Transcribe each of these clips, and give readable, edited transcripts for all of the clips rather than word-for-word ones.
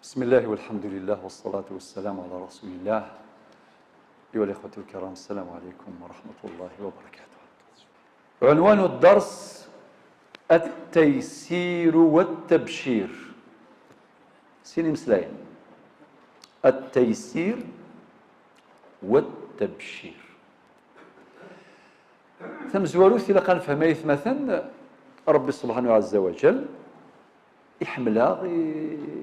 بسم الله والحمد لله والصلاة والسلام على رسول الله. أيها الإخوة الكرام، السلام عليكم ورحمة الله وبركاته. عنوان الدرس: التيسير والتبشير. سيني مسلاين التيسير والتبشير. ثم زواروث إلى قال فهميث مثلا ربي سبحانه عز وجل يحملها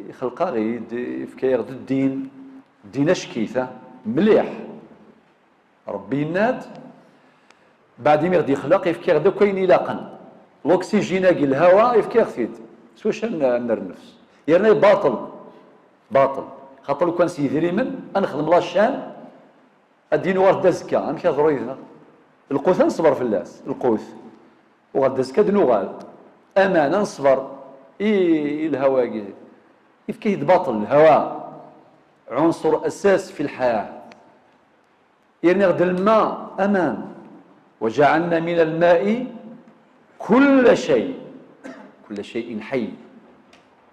يخلقها يفكا يغد الدين اشكيثه مليح. ربي يناد بعد ما يغدي يخلق يفكا يغدا كاين يلاقن الاكسجين كي الهواء يفكا يغفيد سواش نر النفس يرنا باطل خاطر لو كان سيدري من نخدم لاشان الدين ورد دزكا انا كضروينا القوث نصبر في اللاس القوث وغد دزكا دنوغال امانه نصبر الهواء يفكي يتباطل. الهواء عنصر أساس في الحياة. يعني غد الماء أمان، وجعلنا من الماء كل شيء حي.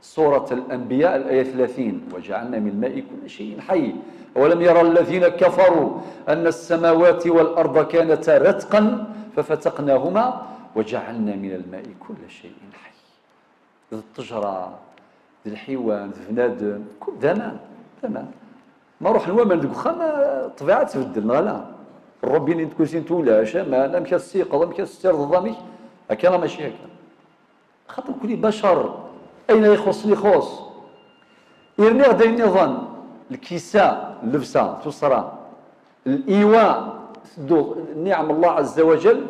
سورة الأنبياء الآية 30: وجعلنا من الماء كل شيء حي أولم يرى الذين كفروا أن السماوات والأرض كانتا رتقا ففتقناهما وجعلنا من الماء كل شيء حي. ذي الطجرة ذي الحيوان ذي بنادم كل ذمان ما روح الوامل ذي وخا الطبيعة تبدل لا الربي اللي تكون تولاش ما لا مكا السيقظ مكا السير ضمي هكا ماشي هكا خاطر كل بشر أين يخص يرني غدا النظام الكساء اللبسة تصرى الإيواء نعم الله عز وجل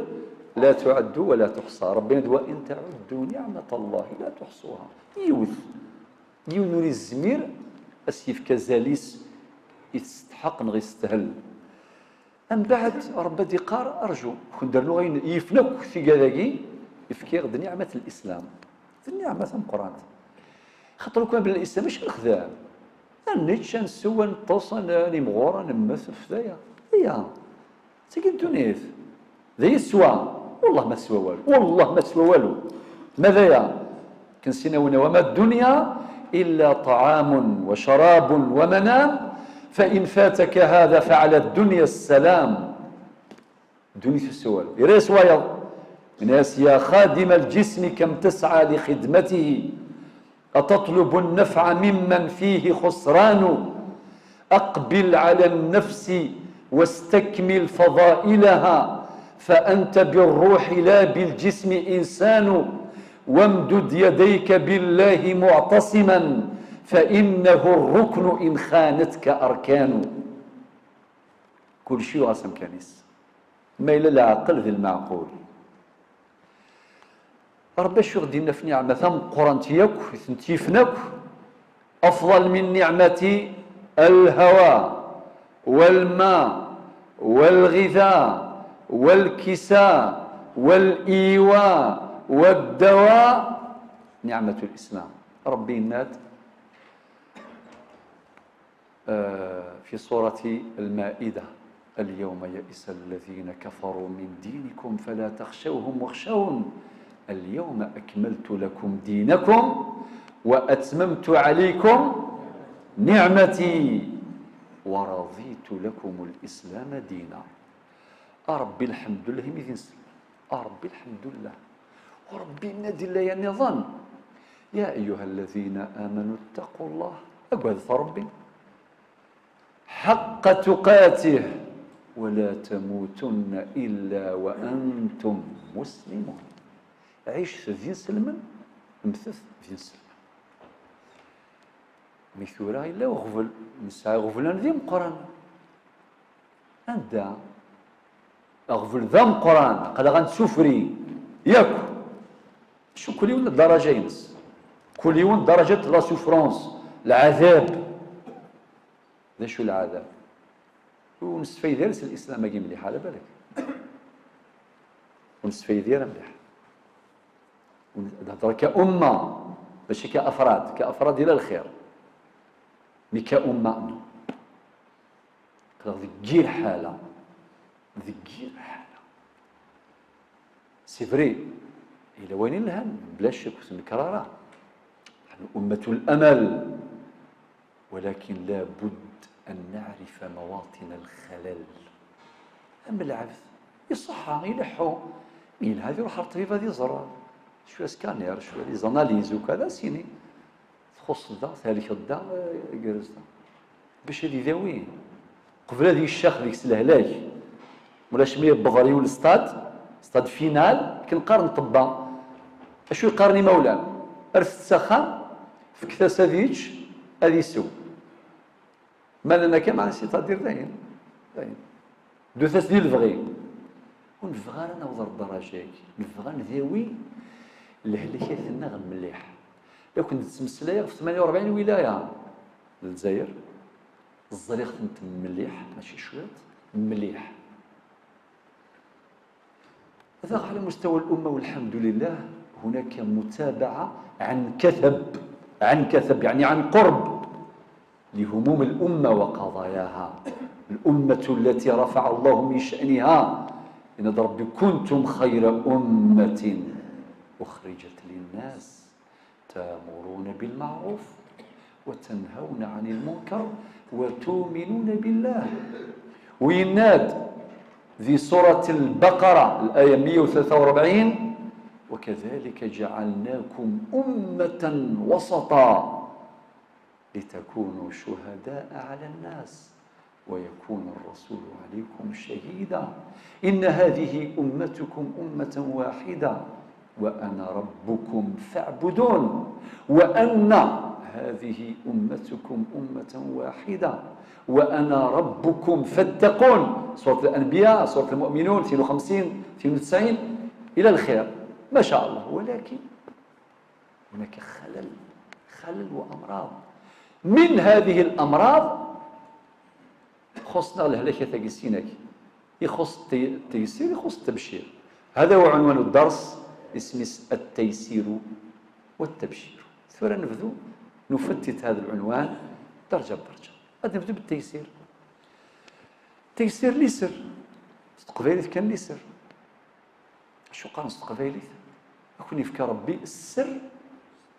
لا تعد ولا تحصى. ربنا دوا إن تعدوا نعمة الله لا تحصوها. يوث نوري الزمير أسيف كزاليس يستحق نغي يستهل. أم بعد ربي ديقار أرجو كندر نغين يفنك في قذاقي يفكير ذي نعمة الإسلام ذي نعمة القرآن. خاطر كان بالإسلام مش الخذام نيتش نسوى نتصل نمغورا نمثل في ذايا هي سكين تونيث ذي السوا والله ما سوى والو ماذا يا كنسينا وما الدنيا إلا طعام وشراب ومنام فإن فاتك هذا فعلى الدنيا السلام. دنيا السوال يريس وايض ناس يا خادم الجسم كم تسعى لخدمته أتطلب النفع ممن فيه خسران أقبل على النفس واستكمل فضائلها فأنت بالروح لا بالجسم إنسان وامدد يديك بالله معتصما فإنه الركن إن خانتك أركان. كل شيء غاسم كنيس ما إلا العقل ذي المعقول. ربي شو غدينا في نعمة ثم قرنتيك ثنتيفنك أفضل من نعمة الهواء والماء والغذاء والكساء والإيواء والدواء نعمة الإسلام. ربي الناد في سورة المائدة: اليوم يئس الذين كفروا من دينكم فلا تخشوهم واخشون اليوم أكملت لكم دينكم وأتممت عليكم نعمتي ورضيت لكم الإسلام دينا. ربي الحمد لله ميزين سلم ربي الحمد لله وربي النادي الله يعني ظن يا أيها الذين آمنوا اتقوا الله أقعد فربي حق تقاته ولا تموتن إلا وأنتم مسلمون. عيش في سلم امثث في سلم مثورا إلا وغفل نسعى غفلان ذي مقرن أنت أغفل ذم قرآن قال غنسفري ياكو شو كل يوم الدرجة ينس كل يوم درجة لا سوفرونس العذاب. ذا شو العذاب ونسفي دارس الإسلام أجي مليح على بالك ونسفي دير مليح ونهضر كأمة ماشي كأفراد إلى الخير مي كأمة ذي حالة سي فري إلى وين الهن بلا شك الكرارة نحن أمة الأمل ولكن لا بد أن نعرف مواطن الخلل. أما العبث يصح يلحو مين هذه يروح الطبيب هذه يزرع شويه سكانير شويه لي زاناليز وكذا سيني تخص دا ثالث دا جرز دا باش هذه ذوي قبل هذه الشيخ ديك الهلاك ولا شميه بغري ستاد فينال كنقارن طبا اشو يقارني مولانا ارث السخان في كثاس هذيك هذه سو مال انا كما نسيت دير داين دو ثاس ديال الفغي ونفغان انا وضرب الدرجات نفغان ذوي الهلكات النغم مليح لو كنت تمسلايا في 48 ولايه للجزائر الزريق انت مليح ماشي شويط مليح. هذا على مستوى الامه والحمد لله هناك متابعه عن كثب يعني عن قرب لهموم الامه وقضاياها. الامه التي رفع الله من شانها إن ربي كنتم خير أمة أخرجت للناس تأمرون بالمعروف وتنهون عن المنكر وتؤمنون بالله. ويناد في سورة البقرة الآية 143 وكذلك جعلناكم أمة وسطا لتكونوا شهداء على الناس ويكون الرسول عليكم شهيدا إن هذه أمتكم أمة واحدة وأنا ربكم فاعبدون وأن هذه أمتكم أمة واحدة وأنا ربكم فاتقون. سورة الأنبياء سورة المؤمنون 52 92 إلى الخير ما شاء الله. ولكن هناك خلل وأمراض. من هذه الأمراض خصنا الهلاكة تاكسينك يخص التيسير يخص التبشير. هذا هو عنوان الدرس اسمه التيسير والتبشير. ثم نبدو نفتت هذا العنوان درجة بدرجة. غادي نبدو بالتيسير. التيسير لي سر قبيلة كان لي سر شو قال قبيلة أكون يفكر ربي السر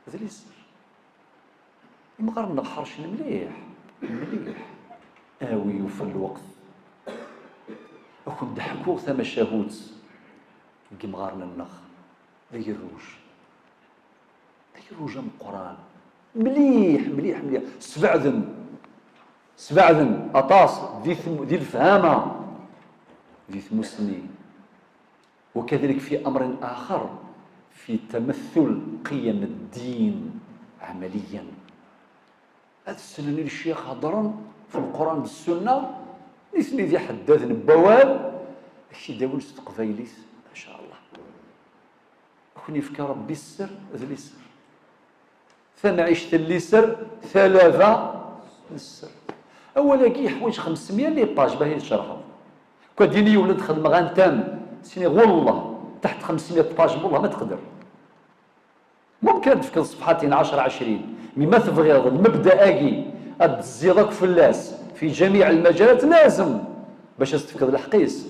هذا لي سر مقارن نخرش مليح آوي في الوقت أكون ضحكو ثم شهود كمغارنا النخ ذي الروج من القرآن مليح سبعذن أطاس ذي الفهامة ذي ثمسني. وكذلك في أمر آخر في تمثل قيم الدين عمليا. هذا السنن الشيخ هضرا في القرآن بالسنة نسني ذي حداث نبوال هادشي داول قبايليت ما شاء الله. أكون يفكر ربي السر ذي السر ثم عشت اللي سر ثلاثة السر. أولا كي حوايج 500 لي باج باهي يشرحوا كديني يولد خدمة غنتام سيني والله تحت 500 باج والله ما تقدر. ممكن تفكر صفحتين 10 20 مما تبغي المبدا اكي الزيضك فلاس في جميع المجالات لازم باش تفكر الحقيس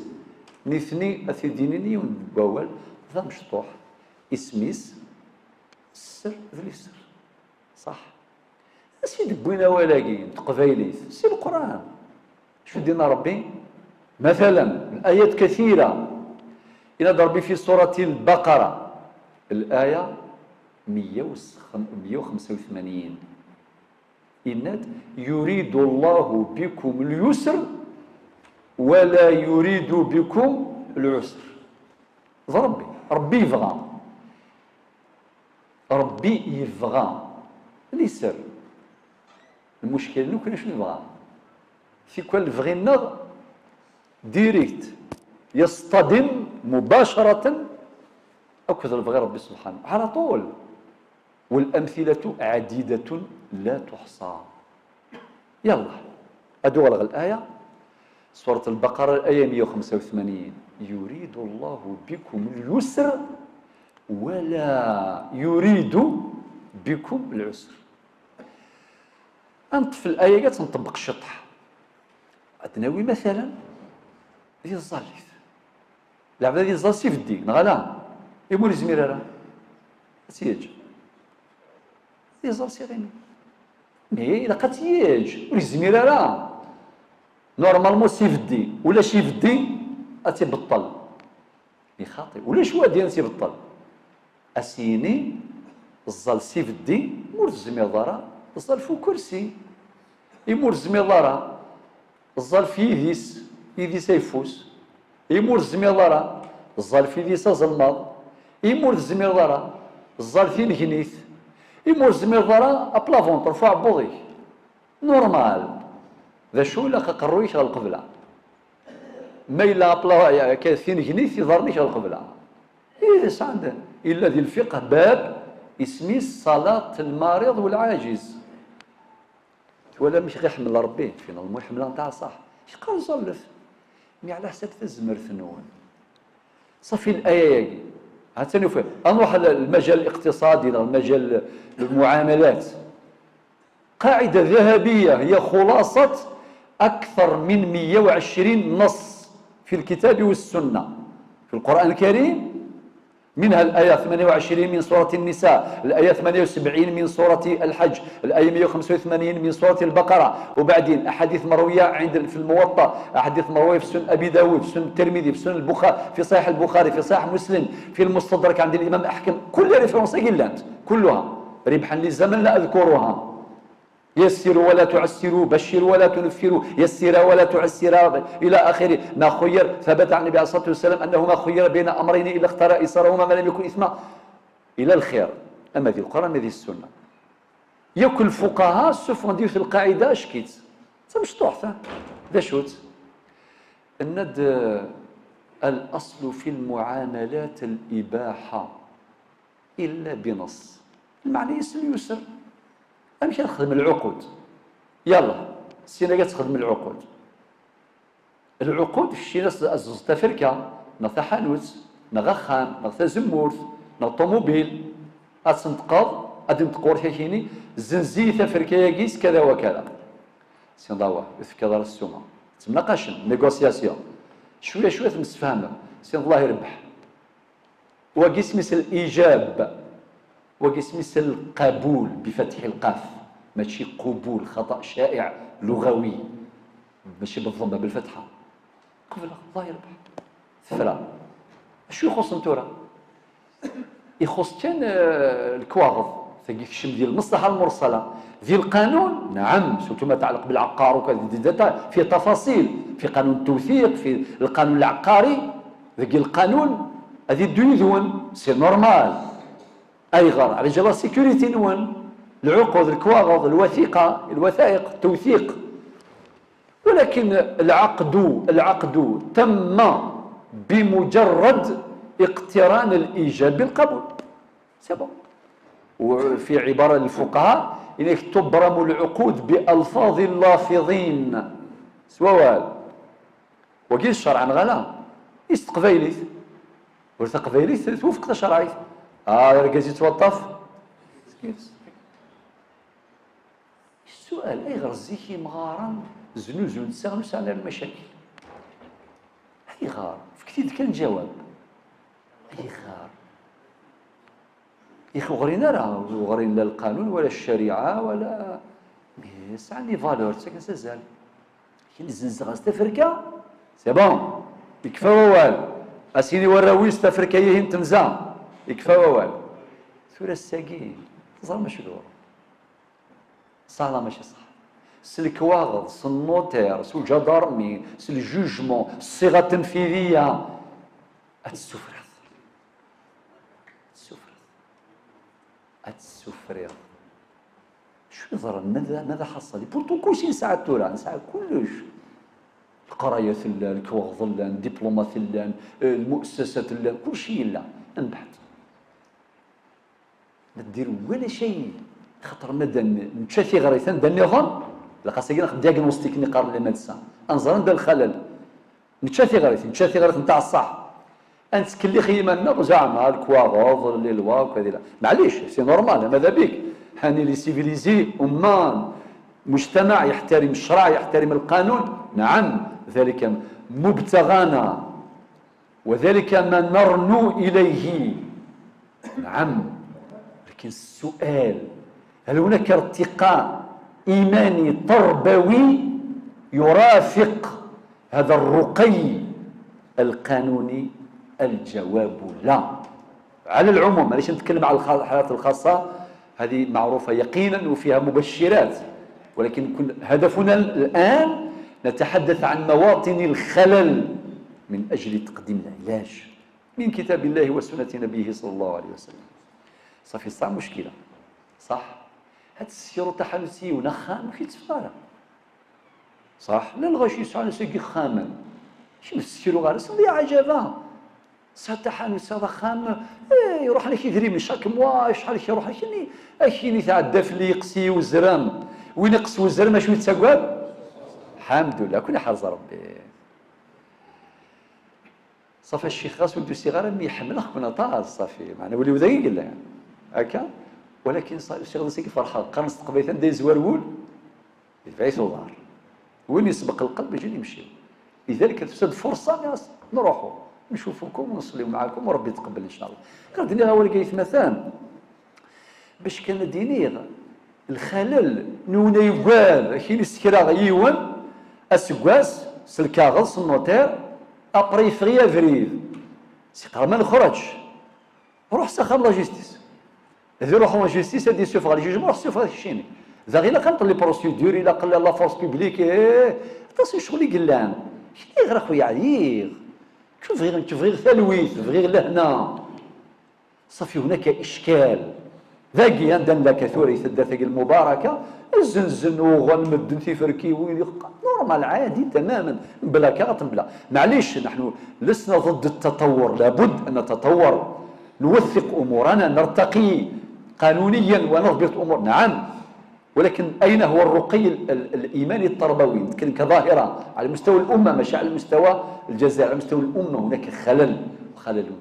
نثني اثيدينيني ونبوال ذا مشطوح اسميس السر ذي السر صح. سيدي بوينا ولاقي قبايليت سي القرآن شو دينا ربي مثلا الآيات كثيرة. إلى ربي في سورة البقرة الآية 185 إن يريد الله بكم اليسر ولا يريد بكم العسر. ربي يبغى اليسر. المشكل انه كنا شنو نبغى في كل بغينا ديريكت يصطدم مباشرة أو كذا بغي ربي سبحانه على طول. والأمثلة عديدة لا تحصى. يلا أدور الآية سورة البقرة الآية 185 يريد الله بكم اليسر ولا يريد بكم العسر. أنت في الآية تنطبق الشطح أتناوي مثلا ذي الظالث العبادة ذي الظالث في الدين نغلا يقول زمير هذا سيج ذي الظالث غيني مي إلا قتياج ولزمير راه نورمالمون سيفدي ولا شيفدي أتبطل يخاطئ ولا شو ديال تيبطل أسيني الزال سيفدي مور الزميضرة الزال فو كرسي يمور الزميضرة الزال في يديس يفوس يمور الزميضرة الزال في يديس زلماض يمور الزميضرة الزال في الكنيث يمور الزميضرة أبلافونتر فوق عبوضيك نورمال ذا شو لا قرويش على القبلة ما إلا أبلا كاثين كنيث يظهرنيش على القبلة إيه عنده إلا ذي الفقه باب اسمي صلاة المريض والعاجز ولا مش غير حمل ربي فينا المهم حملها نتاع صح اش قال صلف مي على حساب تزمر ثنون صافي الآية هاتني فين نروح المجال الاقتصادي المجال المعاملات قاعدة ذهبية هي خلاصة أكثر من 120 نص في الكتاب والسنة في القرآن الكريم منها الآية 28 من سورة النساء الآية 78 من سورة الحج الآية 185 من سورة البقرة وبعدين أحاديث مروية في الموطأ أحاديث مروية في سنن أبي داود في سنن الترمذي في سنن البخاري في صحيح البخاري في صحيح مسلم في المستدرك عند الإمام أحكم كل ريفرنس قلات كلها ربحا للزمن لا أذكرها يسروا ولا تعسروا بشروا ولا تنفروا يسرا ولا تعسرا إلى آخره ما خير ثبت عن النبي عليه الصلاة والسلام أنه ما خير بين أمرين إلا اختار أيسرهما ما لم يكن إثما إلى الخير أما ذي القرآن ما ذي السنة ياكل الفقهاء سفون في القاعدة شكيت مش تحفة ذا شوت الند الأصل في المعاملات الإباحة إلا بنص المعنى يسر أمشي نخدم العقود يلا السينة تخدم العقود في شي ناس أزوز تفركة نغتا حانوت نغخان نغتا زمورت نغ طوموبيل أتسنتقاض أدي نتقور كيكيني زنزي تفركة يقيس كذا وكذا سين ضاوة كذا السومة تمناقشن نيغوسياسيون شوية تمسفهمة سين الله يربح وقيس مثل الإيجاب وقيس مثل القبول بفتح القاف ماشي قبول خطأ شائع لغوي ماشي بالضمة بالفتحة قبل الله يربح ثفرة شو يخص نتورا يخص كان الكواغض ثقي الشم ديال المصلحة المرسلة ذي القانون نعم سوتو ما يتعلق بالعقار وكذا في تفاصيل في قانون التوثيق في القانون العقاري ذي القانون هذه الدنيا سي نورمال أي غير على جال السيكوريتي نون العقود الكواغض الوثائق التوثيق ولكن العقد تم بمجرد اقتران الإيجاب بالقبول سبب وفي عبارة الفقهاء إنك تبرم العقود بألفاظ اللافظين سوال وقيل شرعا غلا يستقبيليث ورثقبيليث توفق شرعي ركزي توطف السؤال أي غرزيكي مغارا زنوزون تساغنوس على المشاكل أي غار فكتيد كان جواب أي غار يخو غرينا راه غرين لا القانون ولا الشريعة ولا ميس عندي فالور ساكن سازال كاين الزنزغه استفركه سي بون يكفى ووال اسيدي وراويس تفركه يهين تنزا يكفى ووال ثورة الساقين تظهر مشروع صح ماشي صح سي الكواغض سي النوتير سي الجدارمي سي الجوجمون الصيغه التنفيذيه السفرة السفرة شو يظهر ماذا حصل بورتو كلشي نساعد تورا نساعد كلش القرايه الكواغض الدبلومات المؤسسات كلشي لا نبحث ما دير ولا شيء خاطر مادا نتشافي غريثان دا النظام لقى ساكن ناخذ دياغنوستيك نقارن لي مادسان انظر ندا الخلل نتشافي غريث نتاع الصح انت كلي خيمنا زعما الكواغوض لي لوا وكذا معليش سي نورمال ماذا بك هاني لي سيفيليزي أمان مجتمع يحترم الشرع يحترم القانون نعم ذلك مبتغانا وذلك ما نرنو إليه نعم لكن السؤال هل هناك ارتقاء إيماني تربوي يرافق هذا الرقي القانوني؟ الجواب لا. على العموم معليش نتكلم على الحالات الخاصة، هذه معروفة يقينا وفيها مبشرات، ولكن هدفنا الآن نتحدث عن مواطن الخلل من أجل تقديم العلاج من كتاب الله وسنة نبيه صلى الله عليه وسلم. صافي صح مشكلة صح، هاد السيرو تاع نسيونا خام كي تفطر صح، لا الغاشي يسعى نسيكي خاما شنو السيرو غارس يا عجبا ساتحان هذا خام يروح لك يدري من شاك موا شحال يروح لك كيني تعدى في يقسي وزرام وين يقص وزرام شنو يتساقاب الحمد لله كل حرز ربي. صافي الشيخ غاس ولدو صغار مي يحمل كنا طاز صافي معنا ولي ودايق لا يعني هكا، ولكن صافي الشيخ غاس فرحان قرن قبيله دا زوارول يدفع دولار وين يسبق القلب يجي يمشي. لذلك تفسد فرصه ناس نروحوا نشوفكم ونصليو معاكم وربي يتقبل ان شاء الله. قال ديني هو لقيت مثلا باش كان ديني الخلل نونا يقال كاين السكرا غيون اسكواس سلكاغص النوتير ابري فغي افريل سي ما نخرجش روح سخر لا جيستيس هذي روحوا لا جيستيس هذي سوف غادي يجي روح سوف غادي يشيني ذا غير قال لي بروسيدور الا قال لا فورس بوبليك تصي شغل قلان شنو غير خويا عليك شوف غير ثلويث غير لهنا صافي هناك اشكال ذاكي عندنا كثوري ثلاثه المباركه الزنزن وغنمد تيفركي وين نورمال عادي تماما بلا كاط بلا معليش نحن لسنا ضد التطور، لابد ان نتطور نوثق امورنا نرتقي قانونيا ونضبط امور نعم، ولكن اين هو الرقي الايماني التربوي؟ نتكلم كظاهره على مستوى الامه ماشي على مستوى الجزائر، على مستوى الامه هناك خلل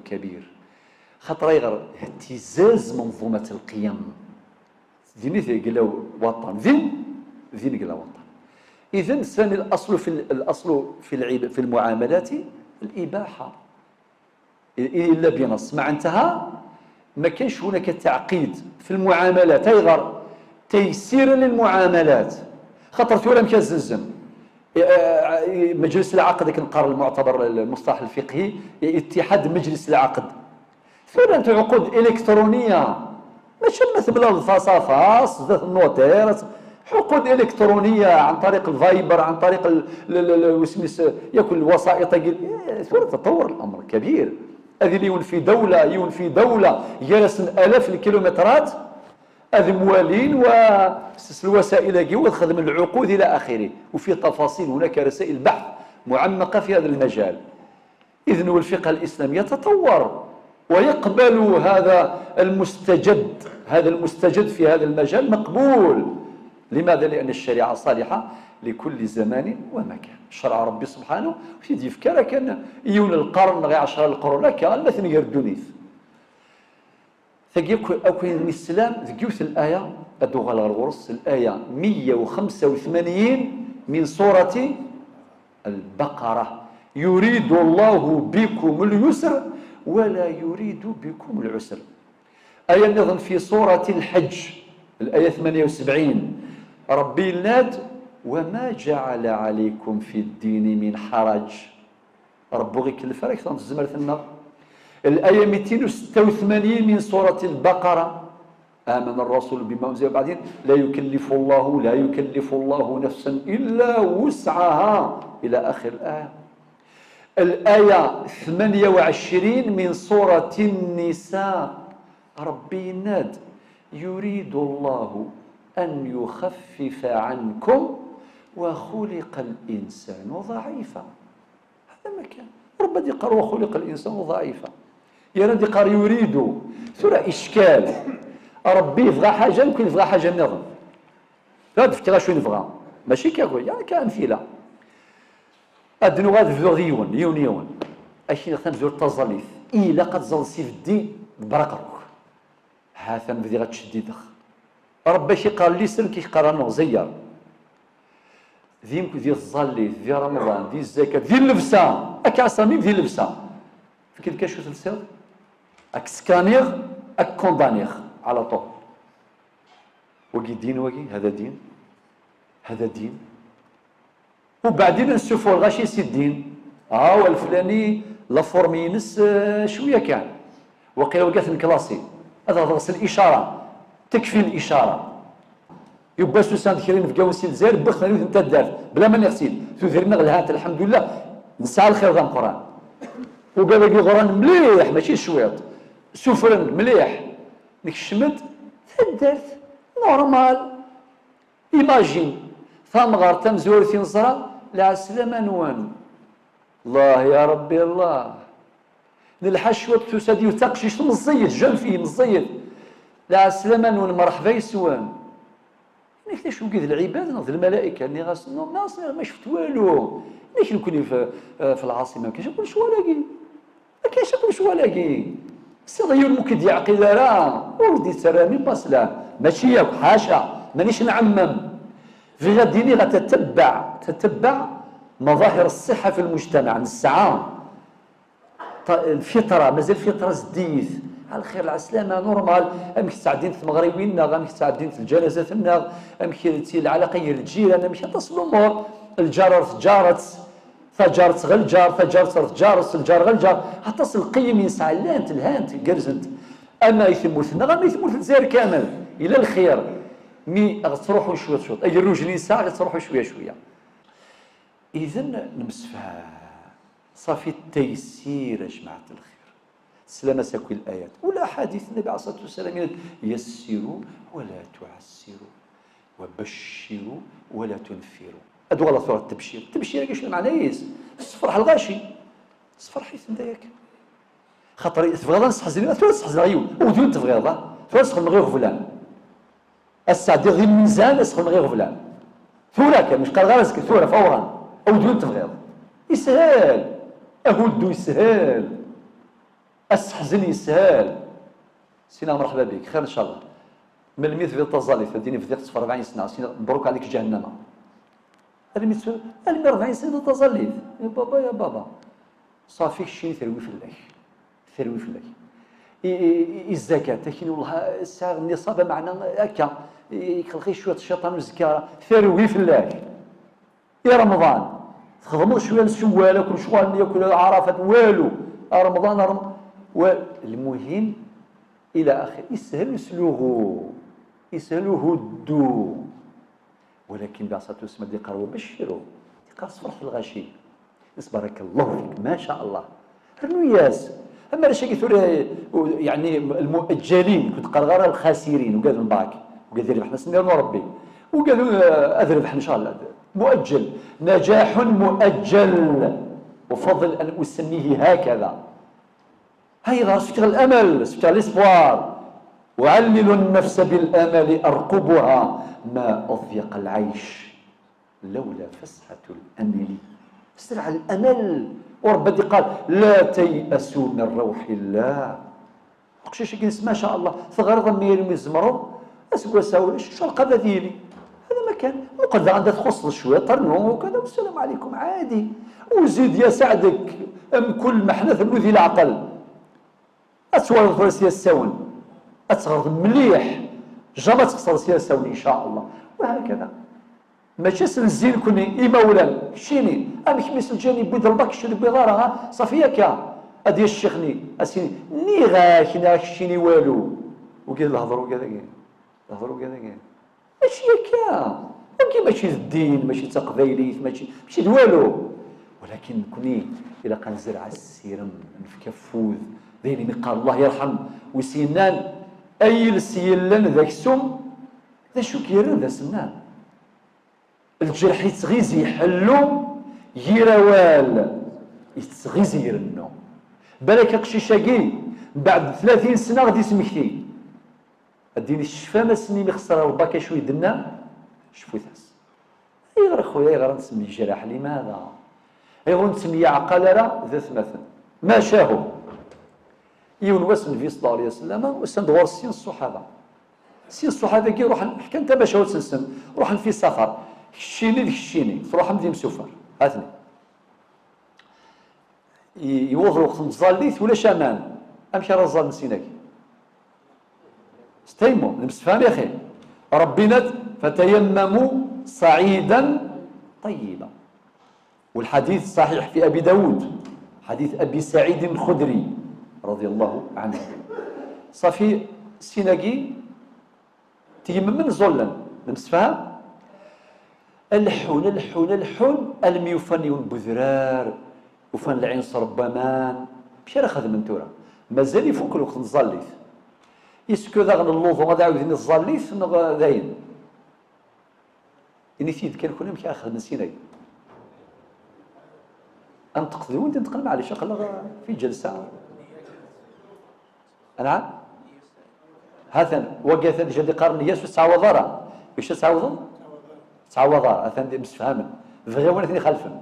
كبير خاطر غير اهتزاز منظومه القيم ديني قالوا وطن ذين قالوا وطن. اذا الثاني الاصل في المعاملات الاباحه الا بنص مع انتهى ما كانش هناك تعقيد في المعاملات غير تيسير للمعاملات خاطر ثورة مكاززم مجلس العقد كنقرا المعتبر المصطلح الفقهي اتحاد مجلس العقد ثورة عقود الكترونيه ماشي مثل بلا الفاصافاص ذات النوتير عقود الكترونيه عن طريق الفايبر عن طريق وسميس ياكل الوسائط ثورة تطور الامر كبير. هذه اللي يون في دوله جلس الاف الكيلومترات هذه موالين والوسائل وتخدم العقود الى اخره، وفي تفاصيل هناك رسائل بحث معمقه في هذا المجال. اذن والفقه الاسلامي يتطور ويقبل هذا المستجد في هذا المجال مقبول. لماذا؟ لان الشريعه صالحه لكل زمان ومكان. شرع ربي سبحانه في ديفكار كان يون القرن غير 10 القرون كان مثلا يردونيث أكوين الإسلام ذكيوث الآية أدوغ على الغرس الآية 185 من سورة البقرة يريد الله بكم اليسر ولا يريد بكم العسر. آية نظن في سورة الحج الآية 78 ربي الناد وما جعل عليكم في الدين من حرج ربو غير كل فرق تنزمر ثنا. الآية 286 من سورة البقرة آمن الرسول بما أنزل بعدين لا يكلف الله نفسا إلا وسعها إلى آخر الآية. الآية 28 من سورة النساء ربي ناد يريد الله أن يخفف عنكم وخلق الإنسان ضعيفا. هذا مكان ربي يقر وخلق الإنسان ضعيفا يا ردي قال يريد ثورة إشكال ربي يبغى حاجة يمكن يبغى حاجة النظم لا تفكر شو يبغى ماشي كاكوي يعني كأمثلة أدنو غاد فزور ديون يون أشي نختم فزور تظليث إلا قد زل سيف الدين برقرك هذا بدي غتشدي دخ ربي شي قال لي سلك يقرا زيار ذي يمكن ذي الظليث ذي رمضان ذي الزكاة ذي اللبسة أك عصامي ذي اللبسة فكيف كاشو تلسير أك سكانيغ أك كوندانيغ على طول وكي دين وكي هذا دين هذا دين. وبعدين نشوفوا الغاشي سي الدين، هو الفلاني لافورمينس شويه كان وقيل وقات الكلاسي، هذا درس الاشاره، تكفي الاشاره. يبقى سوسان كريم في كاوسي الجزائر بخنا انت دارت بلا ما نغسل تثيرنا غلهات الحمد لله نسعى الخير ذا القران. وقال لك القران مليح ماشي شويط، سفرن مليح نكشمت دارت نورمال. ايماجين ثمغار تمزورتي نصرا لا سلامة نوان الله يا ربي الله نلحش وقت تسادي وتقشيش مزيد جن فيه مزيد لا سلامة نوان مرحبا يسوان. نحن شو قيد العباد نض الملائكة اللي غاسنو ناس ما شفت والو. ليش نكون في العاصمة ما كاينش كلش ولاقي، ما كاينش كلش ولاقي. الصغير ممكن يعقل راه ولدي تراني باسلا ماشي ياك حاشا مانيش نعمم. في غديني تتبع مظاهر الصحة في المجتمع الساعة الفطرة مازال فطرة زديت على الخير العسلامة نورمال. امك تساعدين في المغربيين امك تساعدين في الجنازات الناغ امك العلاقة هي الجيران امك تصل الامور الجار تجارت فجارت غير الجار فجارت تجارت الجار غير الجار حتصل القيم ينسى لانت الهانت قرزنت. اما يثموثنا غير ما يثموث الجزائر كامل الى الخير مي غتروحوا شويه شويه اي الروج نساء غتروحوا شويه شويه. اذا نمسفها صافي التيسير يا جماعه الخير سلامه ساكو الايات ولا حديث النبي عليه الصلاه والسلام يسروا ولا تعسروا وبشروا ولا تنفروا. هادو غلط صوره التبشير. التبشير كاش المعنى يس الصفرح الغاشي الصفر حيت نداك خاطر تبغى نصحزني تبغى غيو ودون تبغى تبغى غير فلان السعدي غير الميزان اسخن غير فلان ثورة كان مش قال غير ثورة فورا او دون تبغيض يسهل اهودو يسهل السحزن يسهل. سينا مرحبا بك خير ان شاء الله من الميت في التظالي فديني في ذيك 40 سنه سينا مبروك عليك جهنم. الميت 40 سنه تظليت يا بابا يا بابا صافي شي ثروي في الله ثروي في الله. الزكاة لكن والله الساعة النصابة معنا هكا يخلقي شوية الشيطان والزكاة ثروي في الله. يا رمضان تخدموا شوية السوالة كل شغل ياكل عرفات والو رمضان والمهم إلى آخر يسهل يسهلوا هدو. ولكن بعصا تسمى دي قروا بشروا دي صفرح الغاشي بارك الله فيك ما شاء الله النياس. اما الشيء يعني المؤجلين كنت قال غير الخاسرين وقالوا الباك وقال لي احنا سمينا ربي وقالوا اذربح ان شاء الله مؤجل نجاح مؤجل وفضل ان اسميه هكذا. هيا سبتغ الامل سبتغ الاسبوار وعلل النفس بالامل ارقبها ما اضيق العيش لولا فسحه الامل. استرعى الامل وربي قال لا تيأسوا من روح الله. قشيش كيس ما شاء الله ثغر ضمير مزمرو اسكو ساول شو القضاء ديالي هذا ما كان مقدر عندها تخص شويه طرنو وكذا والسلام عليكم عادي. وزيد يا سعدك ام كل محنث ذي العقل اتصور فرسيه السون اتصغر مليح جامع تخسر سياسه ان شاء الله وهكذا. ماشي سنزين كوني اي مولا شيني امك مثل الجانب بيض الباك شنو بيضارها صافيه كا ادي الشيخني اسيني ني غاش شيني والو وقال الهضروا كذا كاين الهضروا كذا كاين ماشي كا ماشي الدين ماشي تقبيليت ماشي والو. ولكن كوني الى كان زرع السيرم في كفوذ ذيني قال الله يرحم وسنان اي السيلان ذاك السم ذا شو كيرن ذا سنان الجرح يتغيزي يحلو يروال يتغيزي يرنو بالك قشيشاكي بعد 30 سنه غادي يسمكتي اديني الشفا ما سني مخسر الباكا شويه دنا شفوثاس غير خويا غير نسمي جراح لماذا غير نسمي عقلره ذات مثل ما شاهو يون واسم في صلى الله عليه وسلم وسندور سين الصحابه سين الصحابه كي روح حكى انت باش هو تسلسل روح في سفر الشيني ذيك الشيني تروح مديم سفر هاتني يوضر وقت مزاليث ولا شامان امشي راه نسيناك استيمو نمسفهم يا اخي ربنا فتيمموا صعيدا طيبا. والحديث صحيح في أبي داود، حديث أبي سعيد الخدري رضي الله عنه. صافي سيناكي تيمم زولا نمسفها الحون الميوفن بذرار وفن العين صربمان مشي راه خدم نتورا مازال يفوق الوقت نزاليت يسكو ذا اللوظ غادي عاود نزاليت داين اني سيد كان كنا مشي اخذ نسيناي انتقد وانت نتقل معليش خلا في جلسه نعم هذا وقت جدي قارن ياس تعوض راه واش تعوض تعوض هذا مسفهم غير وانا ثاني خلفهم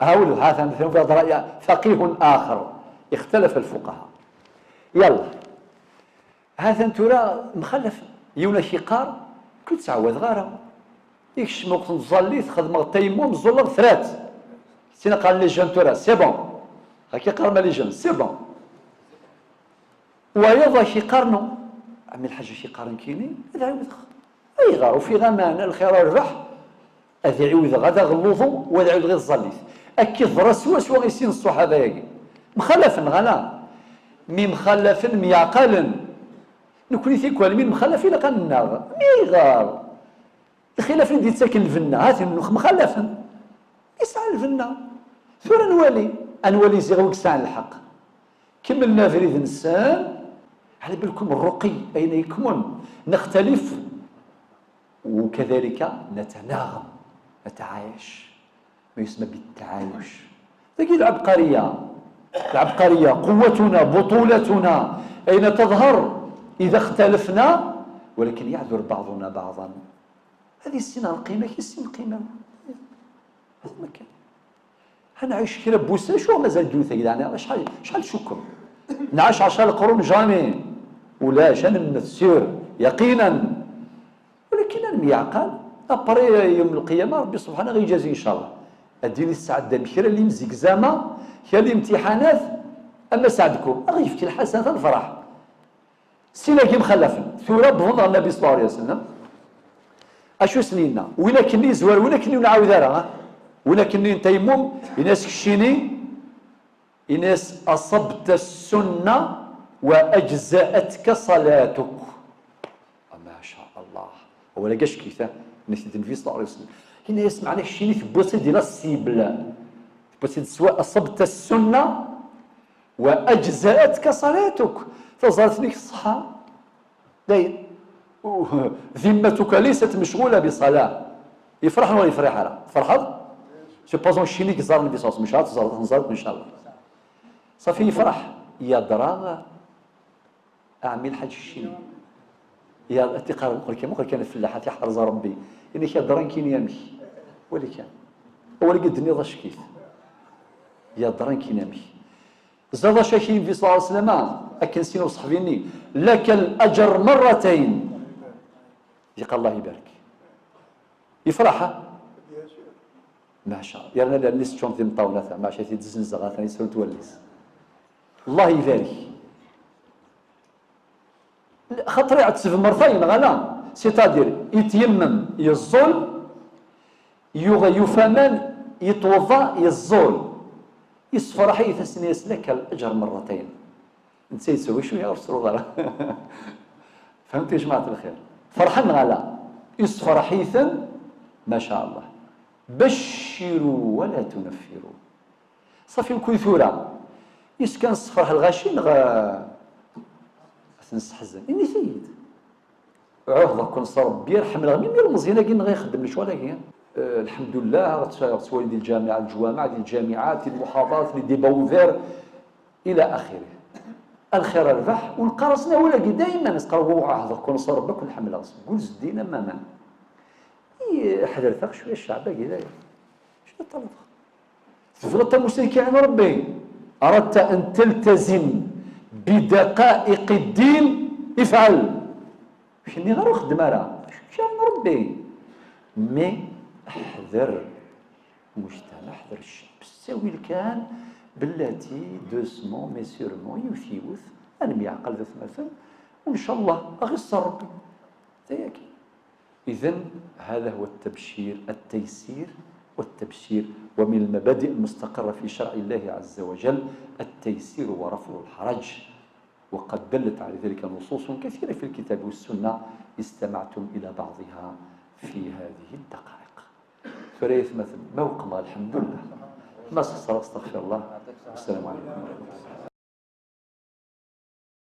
هاولوا هذا مثلا في رأي فقيه آخر اختلف الفقهاء. يلا هذا انتورا مخلف يونا شقار كل تعوض غارة يكش موقت نزاليت خدم التيمم زولر ثلاث سينا قال لي جان تورا سي بون هكا قال لي جان سي بون ويضا شقارنو عمل حاجه شقارن كيني هذا عاود اي غار وفي غمان الخير الربح هذا يعود غدا غلوظو وهذا يعود غير الزليت اكيد رسواس وغيسين الصحابه ياكي مخلفا غلا مي مخلفا ميعقلا نكوني ثيكوال مين مخلفين قالنا مي غار الخلاف اللي تساكن الفنا هات مخلفا يسعى الفنا ثورا نوالي زيغوك ساعة الحق كملنا فريد انسان على بالكم الرقي اين يكمن نختلف وكذلك نتناغم نتعايش ما يسمى بالتعايش. تجي العبقرية قوتنا بطولتنا أين تظهر إذا اختلفنا ولكن يعذر بعضنا بعضا. هذه السنة القيمة هي السنة القيمة هذا مكان هنعيش كده بوسة شو مازال دوثة يعني شحال شكر نعيش 10 قرون جامي ولا شان نسير يقينا ولكن الميعقل ابري يوم القيامه ربي سبحانه غيجازي ان شاء الله. اديني السعاده بكره اللي مزيك زعما هي الامتحانات اما سعدكم غيفتي الحسنات الفرح سينا كي مخلفين ثوره بظن النبي صلى الله عليه وسلم اشو سنينا ولا كني زوار ولا كني نعاود راه ولا كني نتيمم الناس كشيني الناس اصبت السنه واجزاتك صلاتك ما شاء الله ولا كاش كيفاه نسيت النبي صلى الله عليه وسلم هنا يسمعنا الشيني في بوسي ديال السيبل بوسي سواء اصبت السنه واجزاتك صلاتك فصارت لك الصحه داير ذمتك ليست مشغوله بصلاه يفرح ولا يفرح راه فرحت سوبوزون الشيني كزار النبي صلى الله عليه وسلم مش عارف ان شاء الله صافي يفرح يا دراغ اعمل حاج الشيني يا اتقار مقول كان الفلاحه يحرز ربي اني كي دران كاين يمشي ولي كان هو اللي قد نضاش كيف يا دران كاين يمشي زاد شاكين في صلى الله عليه وسلم اكن سينو صحبيني لك الاجر مرتين يقال الله يبارك يفرح ما شاء الله يرنا لا ليست شون ثم طاوله ما شاتي تزنز غاثني سوت وليس الله يبارك خطري عتسف مرتين غلا سيتادير يتيمم يزول يفهمان يتوضا يزول يصفر حيث السنيس لك الاجر مرتين انت يسوي شو يا رسول الله فهمت يا جماعه الخير فرحان غلا يصفر حيثا ما شاء الله بشروا ولا تنفروا صافي كثوره يسكن الصفر الغاشين نستحزن اني سيد عوض كون صار بيرحم الغميم المزينه كي غيخدم لي ولكن الحمد لله غتسوالي ديال الجامعه الجوامع ديال الجامعات ديال المحافظات ديال ديباوفير الى اخره الخير الربح ونقرصنا ولكن دائما نسقروا عوض كون صار بك ونحمل راسك قول زدينا ماما حضرتك شويه الشعب كذا شنو طلب فضلت مسلك عن ربي اردت ان تلتزم بدقائق الدين افعل شني غير خدمه راه شان ربي مي احذر المجتمع احذر الشعب ساوي كان بلاتي دوسمون مي سيرمون يوث انا ميعقل ذات مثلا وان شاء الله غير ربي تياكي. إذن هذا هو التبشير، التيسير والتبشير. ومن المبادئ المستقرة في شرع الله عز وجل التيسير ورفع الحرج، وقد دلت على ذلك نصوص كثيرة في الكتاب والسنة استمعتم إلى بعضها في هذه الدقائق. فريث مثل موقع الحمد لله ما استغفر الله. والسلام عليكم ورحمة الله.